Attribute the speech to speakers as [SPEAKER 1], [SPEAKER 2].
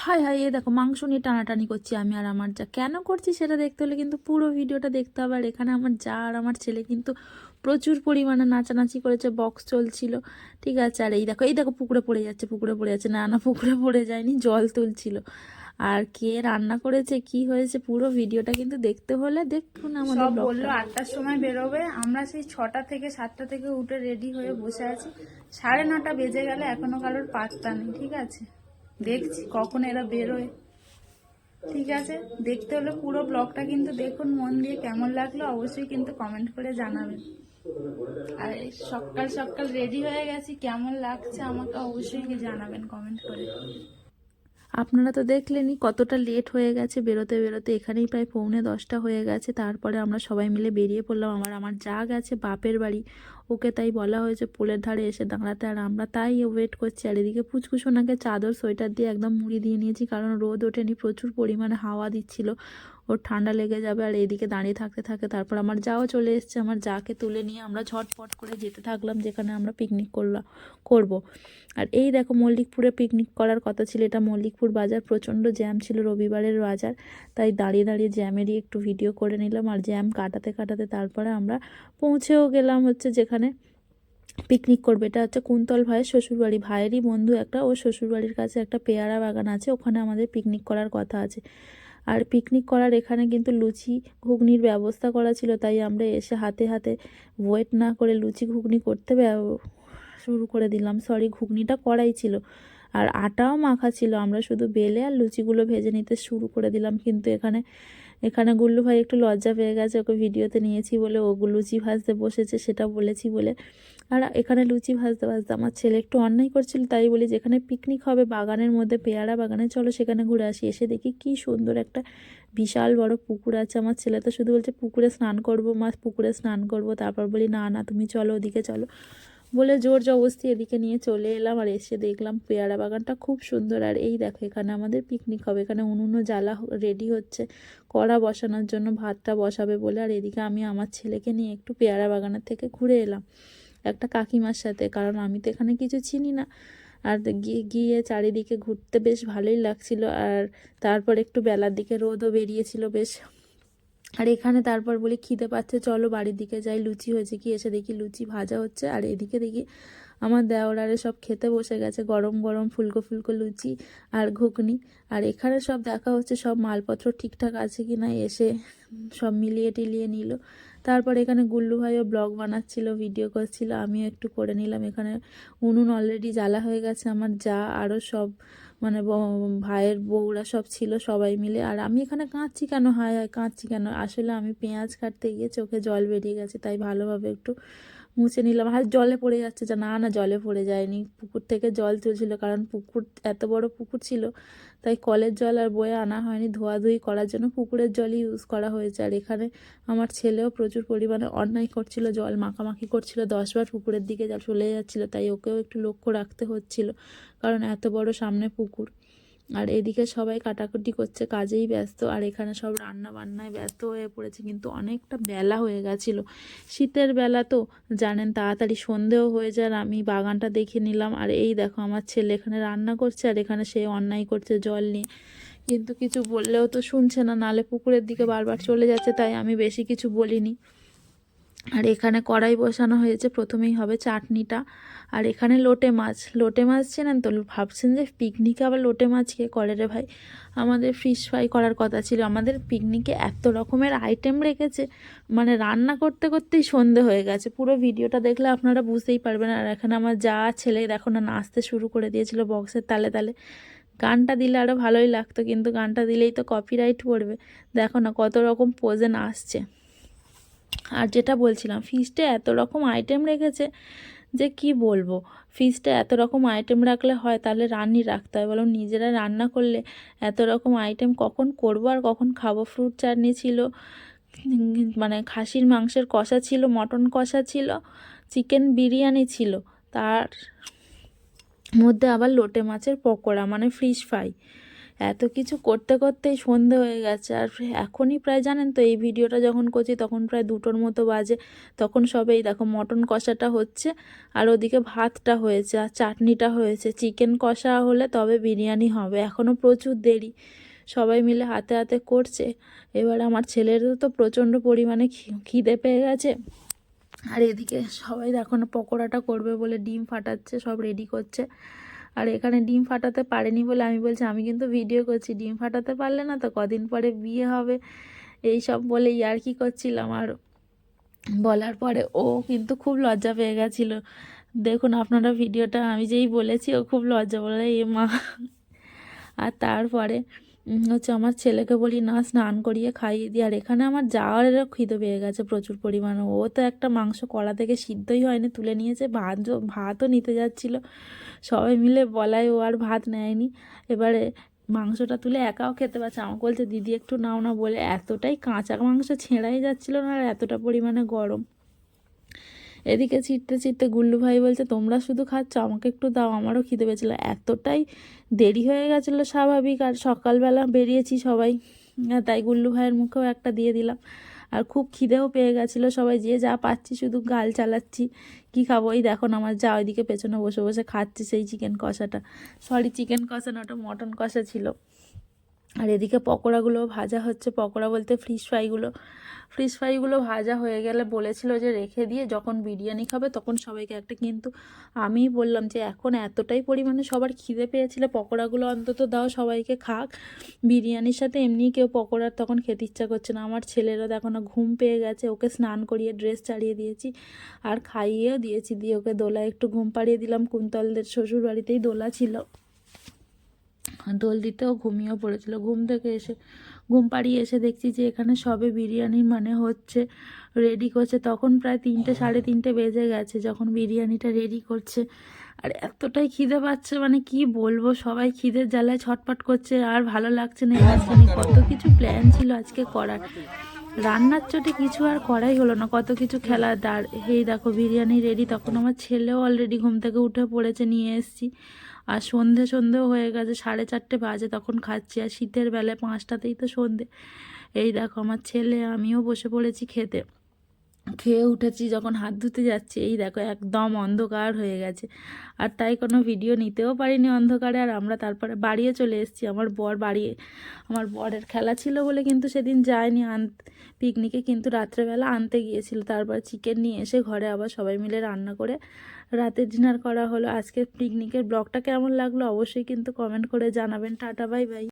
[SPEAKER 1] হায় হায়, এ দেখো মাংস নিয়ে টানাটানি করছি আমি আর আমার যা। কেন করছি সেটা দেখতে হলে কিন্তু পুরো ভিডিওটা দেখতে হবে। আর এখানে আমার যা আর আমার ছেলে কিন্তু প্রচুর পরিমাণে নাচানাচি করেছে, বক্স চলছিল, ঠিক আছে। আর এই দেখো পুকুরে পড়ে যাচ্ছে, পুকুরে পড়ে যাচ্ছে, না না পুকুরে পড়ে যায়নি, জল তুলছিল। আর কে রান্না করেছে কি হয়েছে পুরো ভিডিওটা কিন্তু দেখতে হলে দেখুন আমাদের
[SPEAKER 2] সব বললো
[SPEAKER 1] ব্লগটা।
[SPEAKER 2] 8টার সময় বেরোবে, আমরা সেই 6টা থেকে 7টা থেকে উঠে রেডি হয়ে বসে আছি। 9:30 বেজে গেলে এখনো কারোর পাত্তা নেই, ঠিক আছে। দেখছি কখন এরা বেরোয়। ঠিক আছে, দেখতে হলে পুরো ব্লগটা কিন্তু দেখুন মন দিয়ে। কেমন লাগলো অবশ্যই কিন্তু কমেন্ট করে জানাবেন। আর এই সকাল সকাল রেডি হয়ে গেছি, কেমন লাগছে আমাকে অবশ্যই জানাবেন কমেন্ট করে।
[SPEAKER 1] আপনারা তো দেখলেনই কতটা লেট হয়ে গেছে বেরোতে বেরোতে, এখানেই প্রায় 9:45 হয়ে গেছে। তারপরে আমরা সবাই মিলে বেরিয়ে পড়লাম। আমার যা গেছে বাপের বাড়ি, ওকে তাই বলা হয়েছে পোলের ধারে এসে দাঁড়াতে, আর আমরা তাই ওয়েট করছি। আর এদিকে পুচকুসোনাকে চাদর সোয়েটার দিয়ে একদম মুড়ি দিয়ে নিয়েছি, কারণ রোদ ওঠেনি, প্রচুর পরিমাণে হাওয়া দিচ্ছিল, ওর ঠান্ডা লেগে যাবে। আর এদিকে দাঁড়িয়ে থাকতে থাকে তারপর আমার যাও চলে এসছে। আমার যাকে তুলে নিয়ে আমরা ঝটপট করে যেতে থাকলাম যেখানে আমরা পিকনিক করব। আর এই দেখো মল্লিকপুরে পিকনিক করার কথা ছিল, এটা মল্লিকপুর বাজার, প্রচণ্ড জ্যাম ছিল রবিবারের বাজার, তাই দাঁড়িয়ে দাঁড়িয়ে জ্যামেরই একটু ভিডিও করে নিলাম। আর জ্যাম কাটাতে কাটাতে তারপরে আমরা পৌঁছেও গেলাম হচ্ছে যেখানে পিকনিক করবে। এটা হচ্ছে কুন্তল ভাইয়ের শ্বশুরবাড়ি, ভাইয়েরই বন্ধু একটা, ও শ্বশুরবাড়ির কাছে একটা পেয়ারা বাগান আছে, ওখানে আমাদের পিকনিক করার কথা আছে। আর পিকনিক করার এখানে কিন্তু লুচি ঘুগনির ব্যবস্থা করা ছিল, তাই আমরা এসে হাতে হাতে ওয়েট না করে লুচি ঘুগনি করতে শুরু করে দিলাম। সরি, ঘুগনিটা করাই ছিল আর আটাও মাখা ছিল, আমরা শুধু বেলে আর লুচিগুলো ভেজে নিতে শুরু করে দিলাম। কিন্তু এখানে এখানে গুল্লু ভাই একটু লজ্জা পেয়ে গেছে, ওকে ভিডিওতে নিয়েছি বলে ও লুচি ভাজতে বসেছে সেটা বলেছি বলে। আর এখানে লুচি ভাজতে ভাজতে আমার ছেলে একটু অন্যায় করছিল, তাই বলি যেখানে পিকনিক হবে বাগানের মধ্যে, পেয়ারা বাগানে, চলো সেখানে ঘুরে আসি। এসে দেখি কি সুন্দর একটা বিশাল বড় পুকুর আছে। আমার ছেলে তো শুধু বলছে পুকুরে স্নান করবো মা, পুকুরে স্নান করবো। তারপর বলি না না তুমি চলো ওদিকে চলো, বলে জোর জবরদস্তি এদিকে নিয়ে চলে এলাম। আর এসে দেখলাম পেয়ারা বাগানটা খুব সুন্দর। আর এই দেখো এখানে আমাদের পিকনিক হবে, এখানে উনুনও জ্বালা রেডি হচ্ছে কড়া বসানোর জন্য, ভাতটা বসাবে বলে। আর এদিকে আমি আমার ছেলেকে নিয়ে একটু পেয়ারা বাগানের থেকে ঘুরে এলাম একটা কাকিমার সাথে, কারণ আমি তো এখানে কিছু চিনি না। আর গিয়ে চারিদিকে ঘুরতে বেশ ভালোই লাগছিল। আর তারপর একটু বেলার দিকে রোদও বেরিয়েছিল বেশ। আর এখানে তারপর বলি খিদে পাচ্ছে চলো বাড়ির দিকে যাই, লুচি হয়েছে কি, এসে দেখি লুচি ভাজা হচ্ছে। আর এদিকে দেখি আমার দেওরারে সব খেতে বসে গেছে গরম গরম ফুলকো ফুলকো লুচি আর ঘুগনি। আর এখানে সব দেখা হচ্ছে সব মালপত্র ঠিকঠাক আছে কি না, এসে সব মিলিয়ে টিলিয়ে নিল। তারপর এখানে গুল্লু ভাইও ব্লগ বানাচ্ছিল, ভিডিও করছিল, আমিও একটু করে নিলাম। এখানে উনুন অলরেডি জ্বালা হয়ে গেছে, আমার যা আরও সব মানে ভাইয়ের বউরা সব ছিল সবাই মিলে। আর আমি এখানে কাঁদছি কেন, হায় হায় কাঁদছি কেন, আসলে আমি পেঁয়াজ কাটতে গিয়ে চোখে জল বেরিয়ে গেছে, তাই ভালোভাবে একটু মুছে নিলাম। আর জলে পড়ে যাচ্ছে, যে না না জলে পড়ে যায়নি, পুকুর থেকে জল তুলছিল, কারণ পুকুর এত বড় পুকুর ছিল, তাই কলের জল আর বয়ে আনা হয়নি, ধোয়াধুয়ি করার জন্য পুকুরের জলই ইউজ করা হয়েছে। আর এখানে আমার ছেলেও প্রচুর পরিমাণে অন্যায় করছিল, জল মাখামাখি করছিল, 10বার পুকুরের দিকে চলে যাচ্ছিল, তাই ওকেও একটু লক্ষ্য রাখতে হচ্ছিল, কারণ এত বড় সামনে পুকুর। আর এদিকে সবাই কাটাকুটি করছে, কাজেই ব্যস্ত। আর এখানে সব রান্না বান্নায় ব্যস্ত হয়ে পড়েছে, কিন্তু অনেকটা বেলা হয়ে গেছিলো, শীতের বেলা তো জানেন তাড়াতাড়ি সন্ধেও হয়ে যায়। আর আমি বাগানটা দেখে নিলাম। আর এই দেখো আমার ছেলে এখানে রান্না করছে, আর এখানে সে অন্যায় করছে জল নিয়ে, কিন্তু কিছু বললেও তো শুনছে না, নালে পুকুরের দিকে বারবার চলে যাচ্ছে, তাই আমি বেশি কিছু বলিনি। আর এখানে কড়াই বসানো হয়েছে, প্রথমেই হবে চাটনিটা। আর এখানে লোটে মাছ চেনেন তো, ভাবছেন যে পিকনিকে আবার লোটে মাছ কে করে রে ভাই, আমাদের ফিশ ফ্রাই করার কথা ছিল। আমাদের পিকনিকে এত রকমের আইটেম রেখেছে, মানে রান্না করতে করতেই সন্ধে হয়ে গেছে, পুরো ভিডিওটা দেখলে আপনারা বুঝতেই পারবেন। আর এখানে আমার যা ছেলে দেখো না নাচতে শুরু করে দিয়েছিল বক্সের তালে তালে, গানটা দিলে আরও ভালোই লাগতো, কিন্তু গানটা দিলেই তো কপিরাইট পড়বে। দেখো না কত রকম পোজে নাচছে। আর যেটা বলছিলাম, ফিস্টে এত রকম আইটেম রেখেছে যে কি বলবো, ফিস্টে এত রকম আইটেম রাখলে হয়, তাহলে রান্নি রাখতে হয় বলো, নিজেরা রান্না করলে এত রকম আইটেম কখন করবো আর কখন খাবো। ফ্রুট চাটনি ছিল, মানে খাসির মাংসের কষা ছিল, মটন কষা ছিল, চিকেন বিরিয়ানি ছিল, তার মধ্যে আবার লোটে মাছের পকোড়া মানে ফিশ ফ্রাই, এত কিছু করতে করতেই সন্ধে হয়ে গেছে। আর এখনই প্রায় জানেন তো, এই ভিডিওটা যখন করছি তখন প্রায় 2টোর মতো বাজে। তখন সবেই দেখো মটন কষাটা হচ্ছে, আর ওদিকে ভাতটা হয়েছে, আর চাটনিটা হয়েছে। চিকেন কষা হলে তবে বিরিয়ানি হবে, এখনও প্রচুর দেরি। সবাই মিলে হাতে হাতে করছে। এবার আমার ছেলেরও তো প্রচণ্ড পরিমাণে খিদে পেয়ে গেছে। আর এদিকে সবাই দেখো না পকোড়াটা করবে বলে ডিম ফাটাচ্ছে, সব রেডি করছে। আর এখানে ডিম ফাটাতে পারেনি বলে আমি বলছি আমি কিন্তু ভিডিও করছি, ডিম ফাটাতে পারলে না তো কদিন পরে বিয়ে হবে, এই সব বলে ইয়ার্কি করছিলাম। আর বলার পরে ও কিন্তু খুব লজ্জা পেয়ে গেছিলো। দেখুন আপনারা ভিডিওটা, আমি যেই বলেছি ও খুব লজ্জা, বলে এ মা। আর তারপরে হচ্ছে আমার ছেলেকে বলি না স্নান করিয়ে খাইয়ে দিই। আর এখানে আমার যাওয়ারও খিদে পেয়ে গেছে প্রচুর পরিমাণে। ও তো একটা মাংস কড়া থেকে সিদ্ধই হয়নি তুলে নিয়েছে, ভাতও নিতে যাচ্ছিল। সবাই মিলে বলায় ও আর ভাত নেয়নি। এবারে মাংসটা তুলে একাও খেতে পারছে, আমাকে বলছে দিদি একটু নাও না, বলে এতটাই কাঁচা মাংস ছেঁড়াই যাচ্ছিল না, আর এতটা পরিমাণে গরম। এদিকে ছিটতে ছিটতে গুল্লু ভাই বলছে তোমরা শুধু খাচ্ছ, আমাকে একটু দাও, আমারও খিদে পেয়েছিলো। এতটাই দেরি হয়ে গেছিলো স্বাভাবিক, আর সকালবেলা বেরিয়েছি সবাই, তাই গুল্লু ভাইয়ের মুখেও একটা দিয়ে দিলাম। আর খুব খিদেও পেয়ে গেছিলো, সবাই যে যা পাচ্ছি শুধু গাল চালাচ্ছি, কি খাবো। এই দেখো না আমার যা ওইদিকে পেছনে বসে বসে খাচ্ছি সেই চিকেন কষাটা, সরি চিকেন কষা না, ওটা মটন কষা ছিল। আর এদিকে পকোড়াগুলো ভাজা হচ্ছে, পকোড়া বলতে ফিশ ফ্রাইগুলো ভাজা হয়ে গেলে বলেছিল যে রেখে দিয়ে যখন বিরিয়ানি খাবে তখন সবাইকে একটা, কিন্তু আমি বললাম যে এখন এতটাই পরিমাণে সবার খিদে পেয়েছিল, পকোড়াগুলো অন্তত দাও সবাইকে খাক, বিরিয়ানির সাথে এমনি কেউ পকোড়ার তখন খেতে ইচ্ছা করছে না। আমার ছেলেরও দেখো না ঘুম পেয়ে গেছে, ওকে স্নান করিয়ে ড্রেস চালিয়ে দিয়েছি আর খাইয়েও দিয়েছি, দিয়ে ওকে দোলায় একটু ঘুম পাড়িয়ে দিলাম। কুন্তলদের শ্বশুর বাড়িতেই দোলা ছিল, দোল দিতেও ঘুমিয়েও পড়েছিল। ঘুম পাড়িয়ে এসে দেখছি যে এখানে সবে বিরিয়ানির মানে হচ্ছে, রেডি করছে। তখন প্রায় 3টে 3:30 বেজে গেছে যখন বিরিয়ানিটা রেডি করছে। আর এতটাই খিদে পাচ্ছে মানে কি বলবো, সবাই খিদের জ্বালায় ছটফট করছে, আর ভালো লাগছে না। মাঝখানে কত কিছু প্ল্যান ছিল আজকে করার, রান্নার চোটে কিছু আর করাই হলো না, কত কিছু খেলা দাঁড়। এই দেখো বিরিয়ানি রেডি, তখন আমার ছেলেও অলরেডি ঘুম থেকে উঠে পড়েছে, নিয়ে এসেছি। আর সন্ধেও হয়ে গেছে, 4:30 বাজে তখন খাচ্ছি। আর শীতের বেলায় 5টাতেই তো সন্ধে। এই দেখো আমার ছেলে আমিও বসে পড়েছি খেতে। খেয়ে উঠেছি, যখন হাত ধুতে যাচ্ছি এই দেখো একদম অন্ধকার হয়ে গেছে, আর তাই কোনো ভিডিও নিতেও পারিনি অন্ধকারে। আর আমরা তারপরে বাড়িয়ে চলে এসেছি, আমার বরের খেলা ছিল বলে কিন্তু সেদিন যায়নি পিকনিকে, কিন্তু রাত্রেবেলা আনতে গিয়েছিল। তারপর চিকেন নিয়ে এসে ঘরে আবার সবাই মিলে রান্না করে রাতের ডিনার করা হলো। আজকে পিকনিকের ব্লগটা কেমন লাগলো অবশ্যই কিন্তু কমেন্ট করে জানাবেন। Tata bye bye.